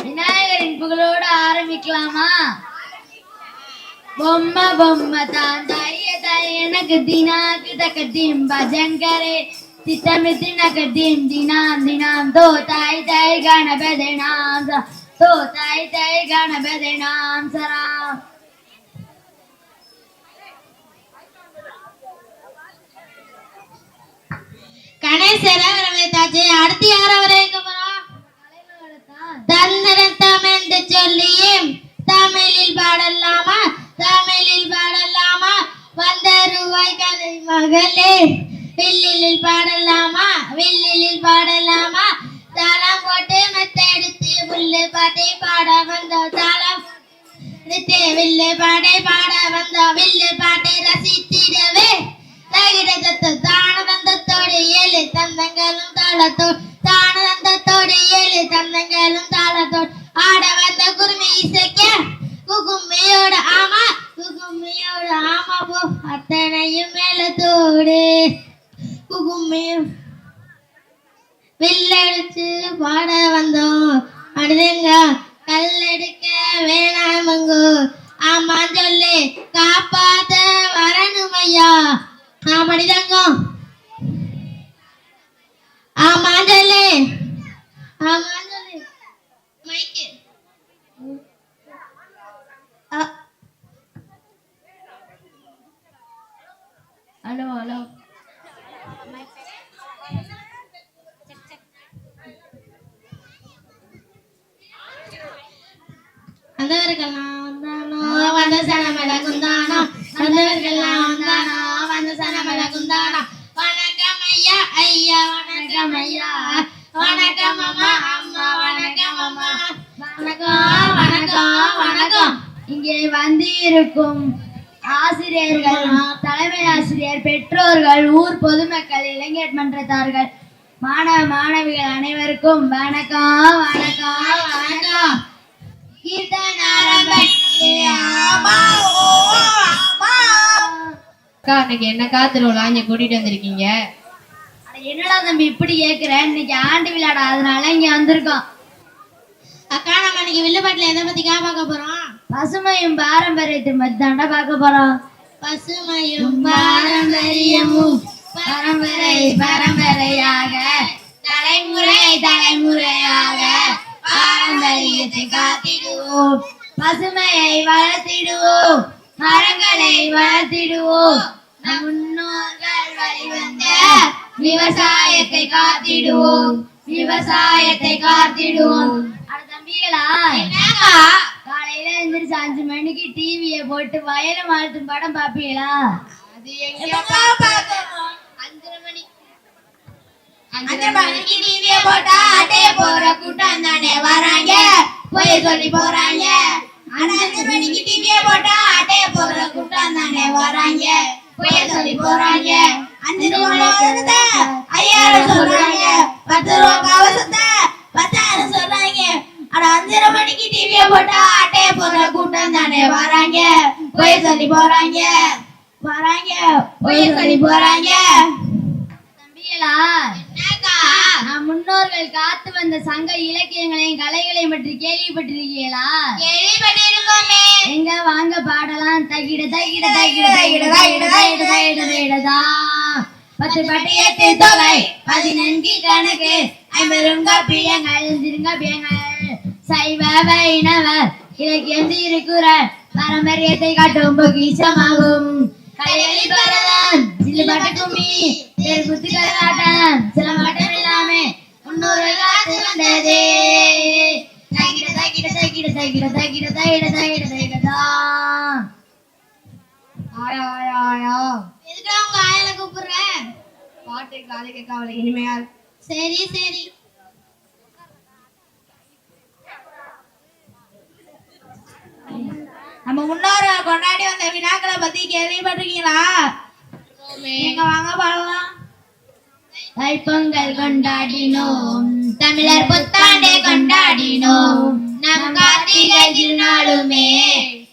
விநாயகரின் புகழோடு ஆரம்பிக்கலாமா? பொம்மை பொம்மை தான் தாய தாய் எனக்கு தினாக்கு தக்கத்தீம் பஜங்கரே திட்டமிட்டு நகத்தீம் தினாம் தினாம் தோ தாய் தாய் கணபதி நாம் தோ தாய் தாய் கணபதி நாம் சராம். கணேசர வரவேற்றாச்சு. அடுத்து யார வரவேற்க போறோம்? தந்திரத்தம் என்று சொல்லியும் தமிழில் பாடலாமா? தமிழில் பாடலாமா? வந்த ரூபாய் கதை மகளே வில்லில் பாடலாமா? வில்லில் பாடலாமா? தாளம் போட்டு மெத்த எடுத்து புல்லு பாட்டை பாட வந்தோம். தாளம் எடுத்து வில்லு பாட்டை பாட வந்தோம். வில்லு பாட்டை ரசித்திடவே தானதந்தத்தோடு ஏழு தந்தங்களும் தாளத்தோடு தானதந்தத்தோடு ஏழு தந்தங்களும் தாளத்தோடு ஆட வந்த குருமி இசைக்க குகும்மையோட ஆமா குகும்மையோட ஆமா போ அத்தனையும் மேலத்தோடு குகும்மையும் வில்லடிச்சு பாட வந்தோம். அடுதுங்க கல்லெடுக்க வேணாமங்கோ ஆமா சொல்லு காப்பாத்த வரணும் ஐயா. ஆமாடிதாங்க ஆமாண்டலே ஆமாண்டலே மைக்கு ஹலோ ஹலோ வந்தவர்கள்லாம் வந்தானோ வந்த சனமல குந்தானோ வந்தவர்கள்லாம் வந்தானோ வந்த சனமல குந்தானோ. வணக்கம் ஐயா ஐயா வணக்கம் ஐயா வணக்கம் அம்மா அம்மா வணக்கம் அம்மா வணக்கம் வணக்கம் வணக்கம். இங்கே வந்து இருக்கும் ஆசிரியர்கள், தலைமை ஆசிரியர், பெற்றோர்கள், ஊர் பொதுமக்கள், இளைஞர் மன்றத்தார்கள், மாணவ மாணவிகள் அனைவருக்கும் வணக்கம் வணக்கம் வணக்கம். இன்னைக்கு என்னக்கா திருவிழா இங்க கூட்டிட்டு வந்திருக்கீங்க? என்னடா தம்பி இப்படி கேக்குற? இன்னைக்கு ஆண்டு விழாடா, அதனால இங்க வந்திருக்கோம். அக்கா நம்ம இன்னைக்கு வில்லுப்பாட்டுல எதை பத்திக்கா பார்க்க போறோம்? பசுமையும் பாரம்பரியத்தையும் பத்தி தாண்டா பார்க்க போறோம். பசுமையும் பாரம்பரியமும் பரம்பரை பரம்பரையாக தலைமுறை தலைமுறையாக பாரம்பரியத்தை காத்திடுவோம். பசுமையை வளர்த்திடுவோம், மரங்களை வளர்த்திடுவோம், நம் முன்னோர்கள் வழிவந்த விவசாயத்தை காத்திடுவோம் விவசாயத்தை காத்திடுவோம். தம்பிகளா காலையில எந்திரிச்சு 5 மணிக்கு டிவியை போட்டு வயலும் வாழ்த்தும் படம் பாப்பீங்களா? அது எங்கப்பா பார்க்கணும்? 5 மணிக்கு டிவியை போட்டா அட்டைய போற கூட்டம் தானே வராங்க, போய் சொல்லி போறாங்க. ஆனா 5 மணிக்கு டிவியை போட்டா அட்டைய போற கூட்டம் தானே வராங்க, போய் சொல்லி போறாங்க. 5 ரூபாய் வருதா 5000 சொல்றாங்க, 10 ரூபாய் கவசத்தை 10,000 சொல்றாங்க. ஆனா 5 மணிக்கு டிவியை போட்டா அட்டைய போற கூட்டம் தானே வராங்க, போய் சொல்லி போறாங்க வராங்க போய் சொல்லி போறாங்க. தம்பிகளா நம் முன்னோர்கள் காத்து வந்த சங்க இலக்கியங்களையும் கலைகளையும் பற்றி கேள்விப்பட்டிருக்கீங்களா? கேள்விப்பட்டிருக்கோமே. எங்க வாங்க பாடலாம். தகிட தகிட தகிட தகிட தகிட தகிட தகிட தகிடதா 10 பட்டியத்து தொகை 14 கணக்கு 50 காப்பியங்கள் திருங்கப்பியங்கள் சைவ வைணவர் இலக்கியம் திருக்குறள் பாரம்பரியத்தை காட்டும் பொக்கிஷமாகும். கலைகளி பரதம் சிலுபாட்டு கும்மி தேர்குத்து கரகாட்டம் சிலம்பாட்டம் எல்லாமே முன்னோர்கள் காத்து வந்ததே. தகிட தகிட தகிட தகிட தகிட தகிட தகிட தகிடதா. ஆயா ஆயா ஆயா எதுக்கு அவங்க ஆயல கூப்பிடுற? பாட்டு காது கேட்க அவளுக்கு இனிமையா இருக்கு. சரி சரி. நம்ம முன்னோர்கள் கொண்டாடி வந்த வினாக்களை பத்தி கேள்விப்பட்டிருக்கீங்களா? எங்க வாங்க பாடலாம். தைப்பொங்கல் கொண்டாடினோம், தமிழர் புத்தாண்டை கொண்டாடினோம், நம் கார்த்திகை திருநாளுமே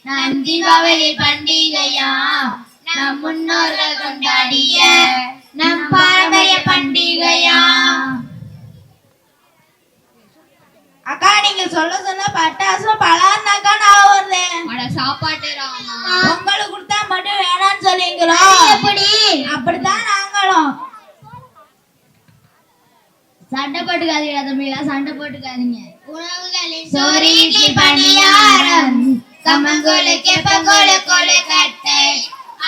நம் தீபாவளி பண்டிகையா, நம் முன்னோர்கள் கொண்டாடிய நம் பாரம்பரிய பண்டிகையா. அக்கா நீங்க சொல்ல சொல்ல பட்டாசும் பலான்னாக்கா நான் வருது. அட சாப்பாட்டு ராமா. உங்களுக்கு கொடுத்தா மட்டும் வேணாம்னு சொல்லிங்களோ? எப்படி? அப்படித்தான் நாங்களும். சண்டை போட்டுக்காதீங்க தம்பிகளா, சண்டை போட்டுக்காதீங்க. உணவுகளில் சோறு இட்லி பணியாரம், கம்மங்கூழு கேப்பங்கூழு கொழுக்கட்டை,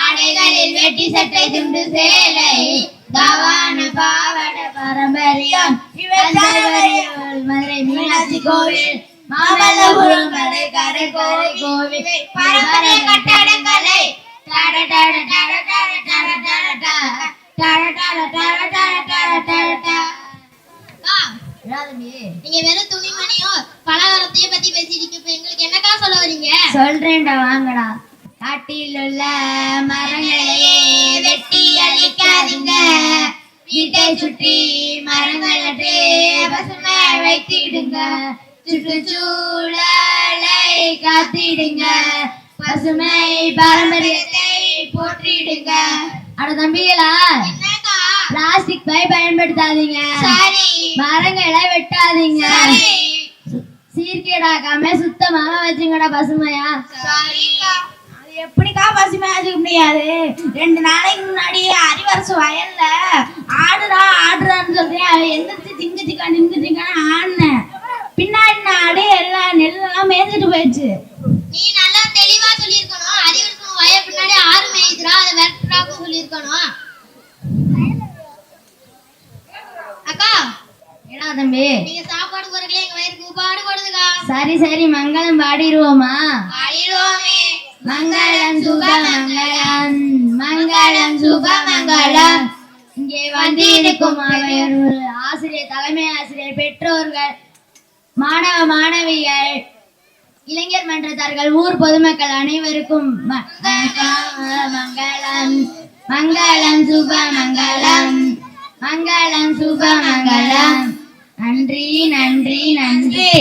ஆடைகளில் வெட்டி சட்டை துண்டு சேலை, தாவான பாவாடை பாரம்பரியம், மதுரை மீனாட்சி கோவில், மாமல்லபுரம் கடற்கரை கோவில், பாரம்பரிய கட்டடக்கலை, டட டட டட டட டட டட டட டட டட டட டட டட டட. நீங்க வெறும் துணிமணியும் பலகாரத்தையும் பத்தி பேசிட்டு இப்ப எங்களுக்கு என்னக்கா சொல்ல வரீங்க? சொல்றேன்டா வாங்கடா. காட்டில் உள்ள மரங்களையே வெட்டி அழிக்காதீங்க, வீட்டை சுற்றி மரங்கள் நட்டு பசுமை வைத்திடுங்க, சுற்றுச்சூழலை காத்திடுங்க, பசுமை பாரம்பரியத்தை போற்றிடுங்க. அட தம்பிகளா, என்னக்கா? பிளாஸ்டிக் பை பயன்படுத்தாதீங்க, சரி மரங்களை வெட்டாதீங்க, சரி சீர்கேடாக்காம சுத்தமாக வச்சுங்கடா பசுமையா. சரிக்கா. அது எப்படிக்கா பசுமையா வச்சுக்க முடியாது? 2 நாளைக்கு முன்னாடி அரிவரசு வயல்ல ஆடுறான்னு சொல்றேன், அவன் எந்திரிச்சு திங்குச்சிக்கான்னு ஆடினேன். பின்னாடி நாடு எல்லாம் நெல்லெல்லாம் மேய்ஞ்சிட்டு போயிடுச்சு. நீ நல்லா தெளிவா சொல்லியிருக்கணும். அறிவுக்கும் வய பின்னாடி ஆறு மேய்துரா, அதை வெட்டுறாக்கும் சொல்லியிருக்கணும். அக்கா ஏடா தம்பி, நீங்க சாப்பாடு போறீங்களே, எங்க வயிறுக்கு உபாடு கொடுதுக்கா. சரி சரி மங்களம் பாடிடுவோமா? அழிடுவோமே. மங்களம் சுப மங்களம், மங்களம் சுப மங்களம். இங்கே வந்திருக்கும் அவர் ஒரு ஆசிரியர், தலைமை ஆசிரியர், பெற்றோர்கள், மாணவ மாணவிகள், இளைஞர் மன்றத்தார்கள், ஊர் பொதுமக்கள் அனைவருக்கும் மங்களம், மங்களம் சுப மங்களம், மங்களம் சுப மங்களம். நன்றி நன்றி நன்றி.